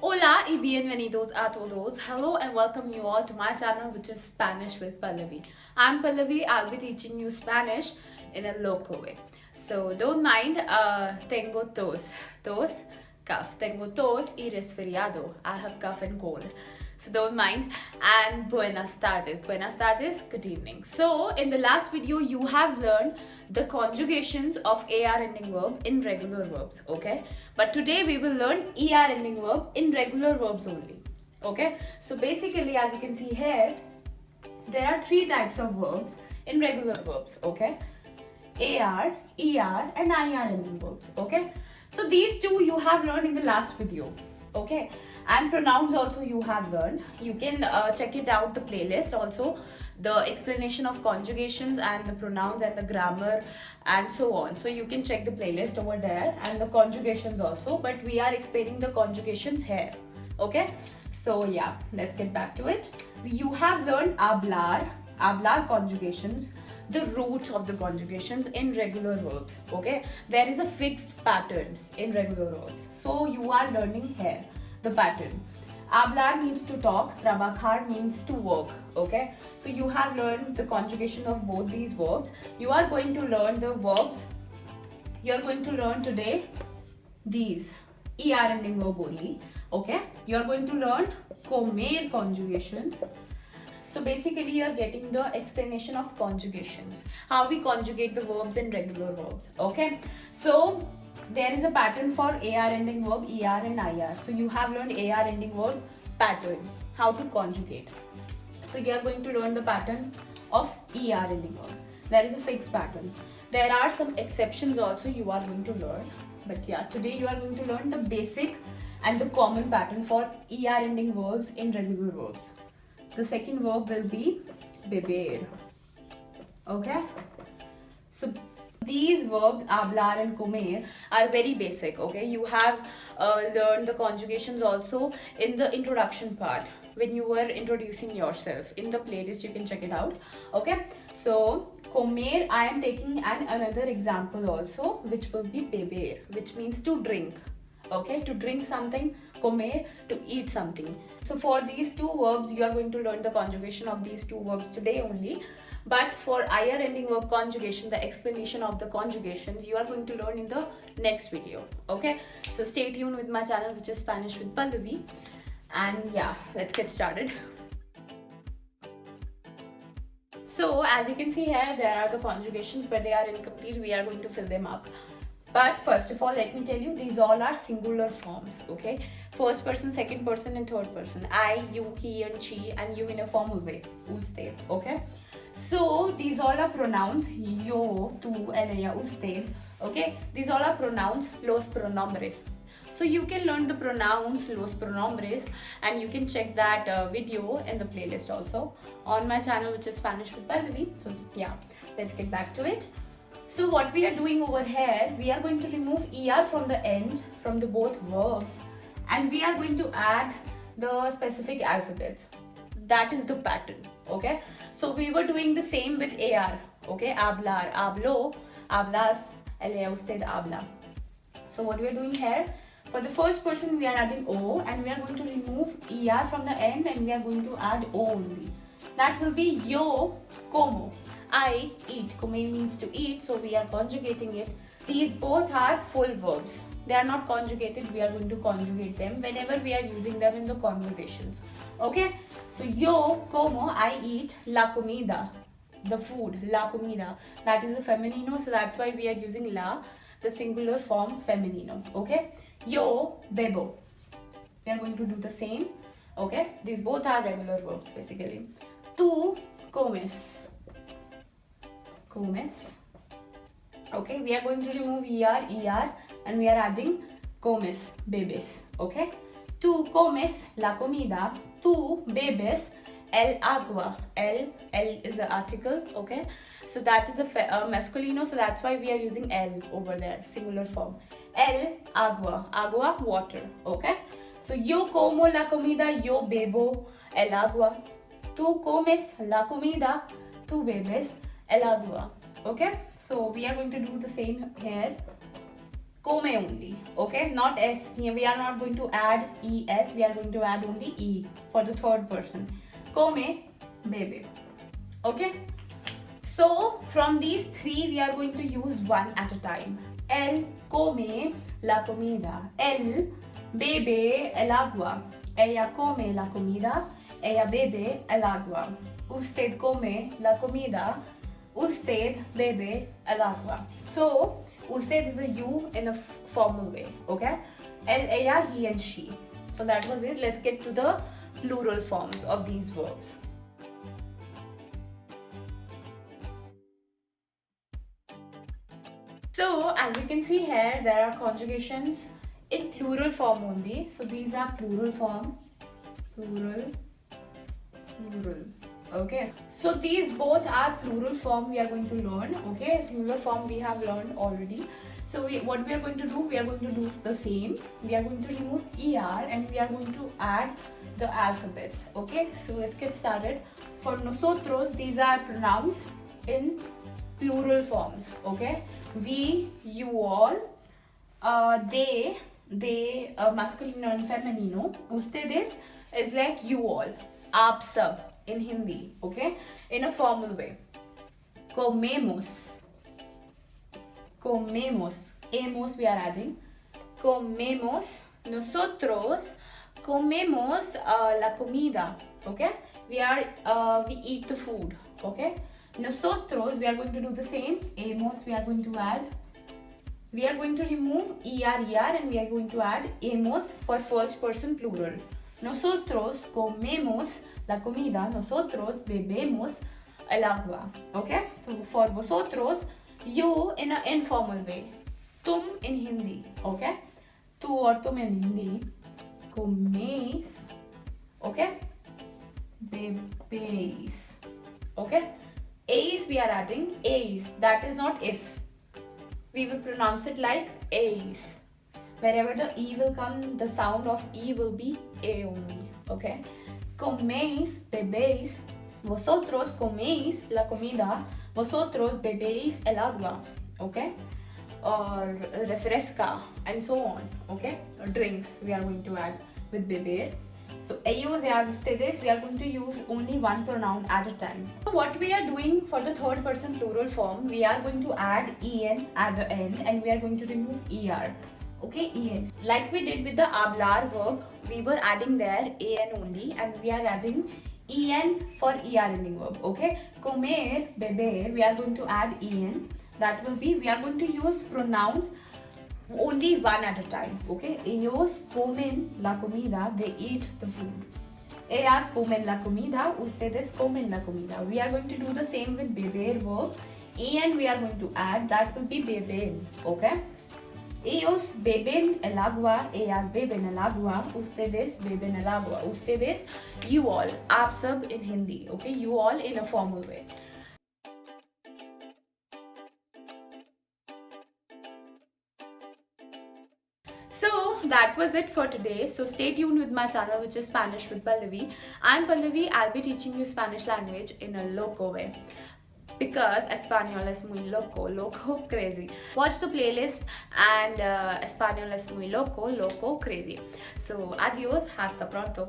Hola y bienvenidos a todos. Hello and welcome you all to my channel, which is Spanish with Pallavi. I'm Pallavi. I'll be teaching you Spanish in a local way. So don't mind, tengo tos. Tos, cough. Tengo tos y resfriado. I have cough and cold. So don't mind. And buenas tardes. Buenas tardes, good evening. So in the last video, you have learned the conjugations of AR ending verb in regular verbs, okay? But today we will learn ER ending verb in regular verbs only, okay? So basically, as you can see here, there are three types of verbs in regular verbs, okay? AR, ER and IR ending verbs, okay? So these two you have learned in the last video, okay? And pronouns also you have learned. You can check it out, the playlist also, the explanation of conjugations and the pronouns and the grammar and so on. So you can check the playlist over there and the conjugations also, but we are explaining the conjugations here, okay? So yeah, let's get back to it. You have learned hablar conjugations, the roots of the conjugations in regular verbs, okay? There is a fixed pattern in regular verbs, so you are learning here the pattern. Hablar means to talk, trabajar means to work, okay? So you have learned the conjugation of both these verbs. You are going to learn the verbs. You are going to learn today these ER ending verb only, okay? You are going to learn comer conjugations. So basically you are getting the explanation of conjugations, how we conjugate the verbs in regular verbs, okay? So there is a pattern for AR ending verb, ER and IR. So you have learned AR ending verb pattern, how to conjugate. So you are going to learn the pattern of ER ending verb. There is a fixed pattern. There are some exceptions also you are going to learn. But yeah, today you are going to learn the basic and the common pattern for ER ending verbs in regular verbs. The second verb will be beber. Okay? So these verbs, hablar and comer, are very basic, okay? You have learned the conjugations also in the introduction part when you were introducing yourself. In the playlist, you can check it out, okay? So, comer, I am taking another example also, which will be beber, which means to drink, okay? To drink something, comer, to eat something. So for these two verbs, you are going to learn the conjugation of these two verbs today only. But for IR ending verb conjugation, the explanation of the conjugations, you are going to learn in the next video, okay? So stay tuned with my channel, which is Spanish with Pallavi. And yeah, let's get started. So as you can see here, there are the conjugations, but they are incomplete. We are going to fill them up. But first of all, let me tell you, these all are singular forms, okay? First person, second person, and third person. I, you, he, and she, and you in a formal way. Usted, okay? So these all are pronouns. Yo, tú, ella, usted, okay? These all are pronouns, los pronombres. So you can learn the pronouns, los pronombres, and you can check that video in the playlist also on my channel, which is Spanish with Pallavi. So yeah, let's get back to it. So what we are doing over here, we are going to remove ER from the end, from the both verbs, and we are going to add the specific alphabets. That is the pattern, okay? So we were doing the same with AR, okay? Hablar, hablo, hablas, ella, usted, habla. So what we are doing here, for the first person we are adding O, and we are going to remove ER from the end, and we are going to add O only. That will be yo como. I eat. Come means to eat, so we are conjugating it. These both are full verbs. They are not conjugated. We are going to conjugate them whenever we are using them in the conversations. Okay? So yo como, I eat, la comida, the food, la comida. That is a femenino, so that's why we are using la, the singular form femenino. Okay? Yo bebo. We are going to do the same. Okay? These both are regular verbs basically. Tú comes. Comes. Okay, we are going to remove ER, and we are adding comes, bebes. Okay, tú comes la comida, tú bebes el agua. El is the article. Okay, so that is a masculino, so that's why we are using el over there, singular form. El agua, agua, water. Okay, so yo como la comida, yo bebo el agua. Tú comes la comida, tú bebes el agua. Okay, so we are going to do the same here. come only, okay, not s. Here we are not going to add es, we are going to add only e for the third person. Come bebe, okay. So from these three we are going to use one at a time. El come la comida, el bebe el agua, ella come la comida, ella bebe el agua. Usted come la comida, usted bebe el agua. So usted is a you in a formal way, okay? El, ella, he and she. So that was it. Let's get to the plural forms of these verbs. So as you can see here, there are conjugations in plural form only. So these are plural form, plural. Okay, so these both are plural form we are going to learn. Okay, singular form we have learned already. So what we are going to do, we are going to do the same. We are going to remove er and we are going to add the alphabets. Okay, so let's get started. For nosotros, these are pronouns in plural forms. Okay, we, you all, they, masculino and femenino. Ustedes is like you all, aap sab in Hindi, okay, in a formal way. Comemos, emos we are adding. Comemos, nosotros comemos la comida, okay, we eat the food, okay. Nosotros, we are going to do the same. Emos we are going to add. We are going to remove er and we are going to add emos for first person plural. Nosotros comemos la comida, nosotros bebemos el agua. Okay? So for vosotros, you in an informal way. Tum in Hindi. Okay? Tu or tum in Hindi. Coméis. Okay? Bebéis. Okay? A's we are adding. A's. That is not is. We will pronounce it like A's. Wherever the E will come, the sound of E will be A only. Okay? Coméis, bebéis. Vosotros coméis la comida. Vosotros bebéis el agua. Okay? Or refresca and so on. Okay? Or drinks we are going to add with beber. So ellos y ustedes, we are going to use only one pronoun at a time. So what we are doing for the third person plural form, we are going to add en at the end and we are going to remove er. Okay, en. Like we did with the hablar verb, we were adding there en only and we are adding en for er ending verb. Okay, comer, beber, we are going to add en. That will be, we are going to use pronouns only one at a time. Okay, ellos comen la comida, they eat the food. Ellas comen la comida, ustedes comen la comida. We are going to do the same with beber verb and we are going to add, that will be beben. Okay, ellos beben el agua, ellas beben el agua, ustedes beben el agua. Ustedes, you all, aap sab in Hindi. Okay, you all in a formal way. So that was it for today. So stay tuned with my channel, which is Spanish with Pallavi. I'm Pallavi. I'll be teaching you Spanish language in a loco way. Because Español es muy loco, crazy. Watch the playlist and Español es muy loco, crazy. So adios, hasta pronto.